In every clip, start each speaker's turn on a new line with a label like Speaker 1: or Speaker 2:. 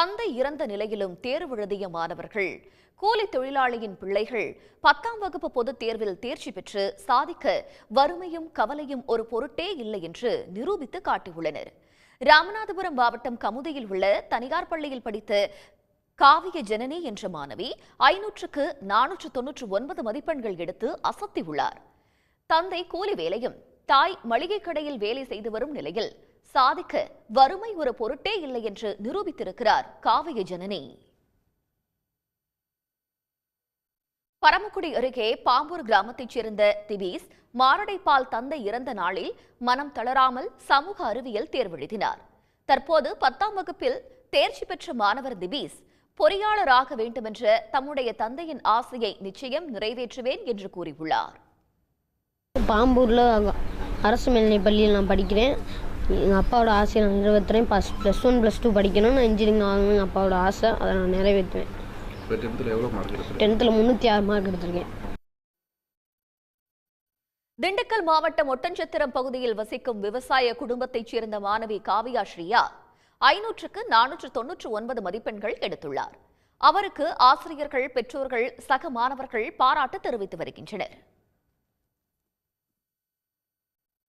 Speaker 1: தந்தை இறந்த நிலையிலும் தேர்வு எழுதிய மாணவர்கள், கூலி தொழிலாளியின் பிள்ளைகள் 10ஆம் வகுப்பு பொதுத் தேர்வில் தேர்ச்சி பெற்று சாதிக்க வறுமையும் கவலையும் ஒரு பொருட்டே இல்லை என்று நிரூபித்து காட்டியுள்ளனர். ராமநாதபுரம் மாவட்டம் கமுதியில் உள்ள தனியார் பள்ளியில் படித்த காவிய ஜனனி என்ற மாணவி 500க்கு 499 மதிப்பெண்கள் எடுத்து அசத்தியுள்ளார். தந்தை கூலி வேலையும் தாய் மளிகை கடையில் வேலை செய்து வரும் நிலையில் சாதிக்க வறுமை ஒரு பொருட்டே இல்லை என்று நிரூபித்திருக்கிறார் காவிய ஜனனி. பரமக்குடி அருகே பாம்பூர் கிராமத்தைச் சேர்ந்த திபீஸ் மாரடைப்பால் தந்தை இறந்த நாளில் மனம் தளராமல் சமூக அறிவியல் தேர்வெழுதினார். தற்போது 10ஆம் வகுப்பில் தேர்ச்சி பெற்ற மாணவர் திபீஸ் பொறியாளராக வேண்டுமென்ற தம்முடைய தந்தையின் ஆசையை நிச்சயம் நிறைவேற்றுவேன் என்று கூறியுள்ளார்.
Speaker 2: பாம்பூரில் அரசு மேல்நிலைப் பள்ளியில் நான் படிக்கிறேன். எங்கள் அப்பாவோட ஆசையை நான் நிறைவேற்றுறேன். +1 +2 படிக்கணும். நான் இன்ஜினியரிங் ஆகணும். எங்கள் அப்பாவோட ஆசை, அதை நான் நிறைவேற்றுவேன். 10ல் 306 மார்க் எடுத்திருக்கேன்.
Speaker 1: திண்டுக்கல் மாவட்டம் ஒட்டன்சத்திரம் பகுதியில் வசிக்கும் விவசாய குடும்பத்தைச் சேர்ந்த மாணவி காவியா ஸ்ரீயா 500க்கு 499 மதிப்பெண்கள் எடுத்துள்ளார். அவருக்கு ஆசிரியர்கள், பெற்றோர்கள், சக மாணவர்கள் பாராட்டு தெரிவித்து வருகின்றனர்.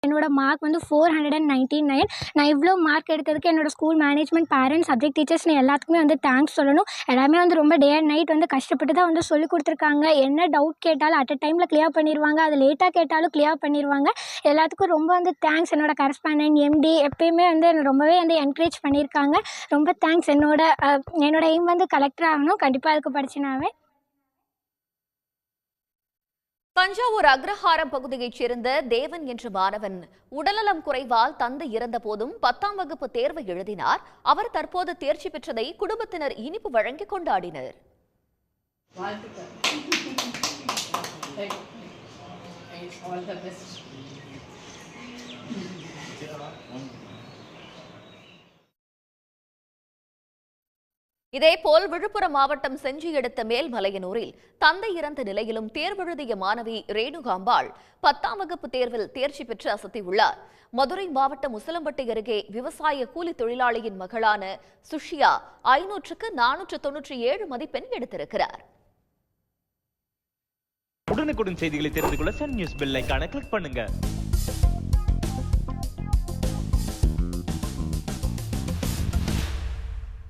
Speaker 3: என்னோட மார்க் 499. நான் இவ்வளோ மார்க் எடுக்கிறதுக்கு என்னோட school management, parents, subject teachers எல்லாத்துக்குமே தேங்க்ஸ் சொல்லணும். எல்லாமே ரொம்ப டே அண்ட் நைட் கஷ்டப்பட்டு தான் சொல்லிக் கொடுத்துருக்காங்க. என்ன டவுட் கேட்டாலும் அட் அ டைமில் கிளியர் பண்ணிடுவாங்க. அது லேட்டாக கேட்டாலும் கிளியர் பண்ணிடுவாங்க. எல்லாத்துக்கும் ரொம்ப தேங்க்ஸ். என்னோட கரஸ்பாண்டன்ட், எம்டி எப்பயுமே ரொம்பவே என்கரேஜ் பண்ணியிருக்காங்க. ரொம்ப தேங்க்ஸ். என்னோட எய்ம் கலெக்டர் ஆகணும். கண்டிப்பாக அதுக்கு படிச்சுனாவே.
Speaker 1: தஞ்சாவூர் அக்ரஹாரம் பகுதியைச் சேர்ந்த தேவன் என்ற மாணவன் உடல்நலம் குறைவால் தந்தை இறந்த போதும் 10ஆம் வகுப்பு தேர்வை எழுதினார். அவர் தற்போது தேர்ச்சி பெற்றதை குடும்பத்தினர் இனிப்பு வழங்கி கொண்டாடினர். இதேபோல் விழுப்புரம் மாவட்டம் செஞ்சி அடுத்த மேல்மலையனூரில் தந்தை இறந்த நிலையிலும் தேர்வெழுதிய மாணவி ரேணுகாம்பாள் 10ஆம் வகுப்பு தேர்வில் தேர்ச்சி பெற்று அசத்தியுள்ளார். மதுரை மாவட்டம் உசிலம்பட்டி அருகே விவசாய கூலி தொழிலாளியின் மகளான சுஷியா 500க்கு 497 மதிப்பெண் எடுத்திருக்கிறார்.
Speaker 4: உடனுக்குடன் செய்திகளை தெரிந்து கொள்ள சன் நியூஸ் பெல் ஐகானை கிளிக் பண்ணுங்க.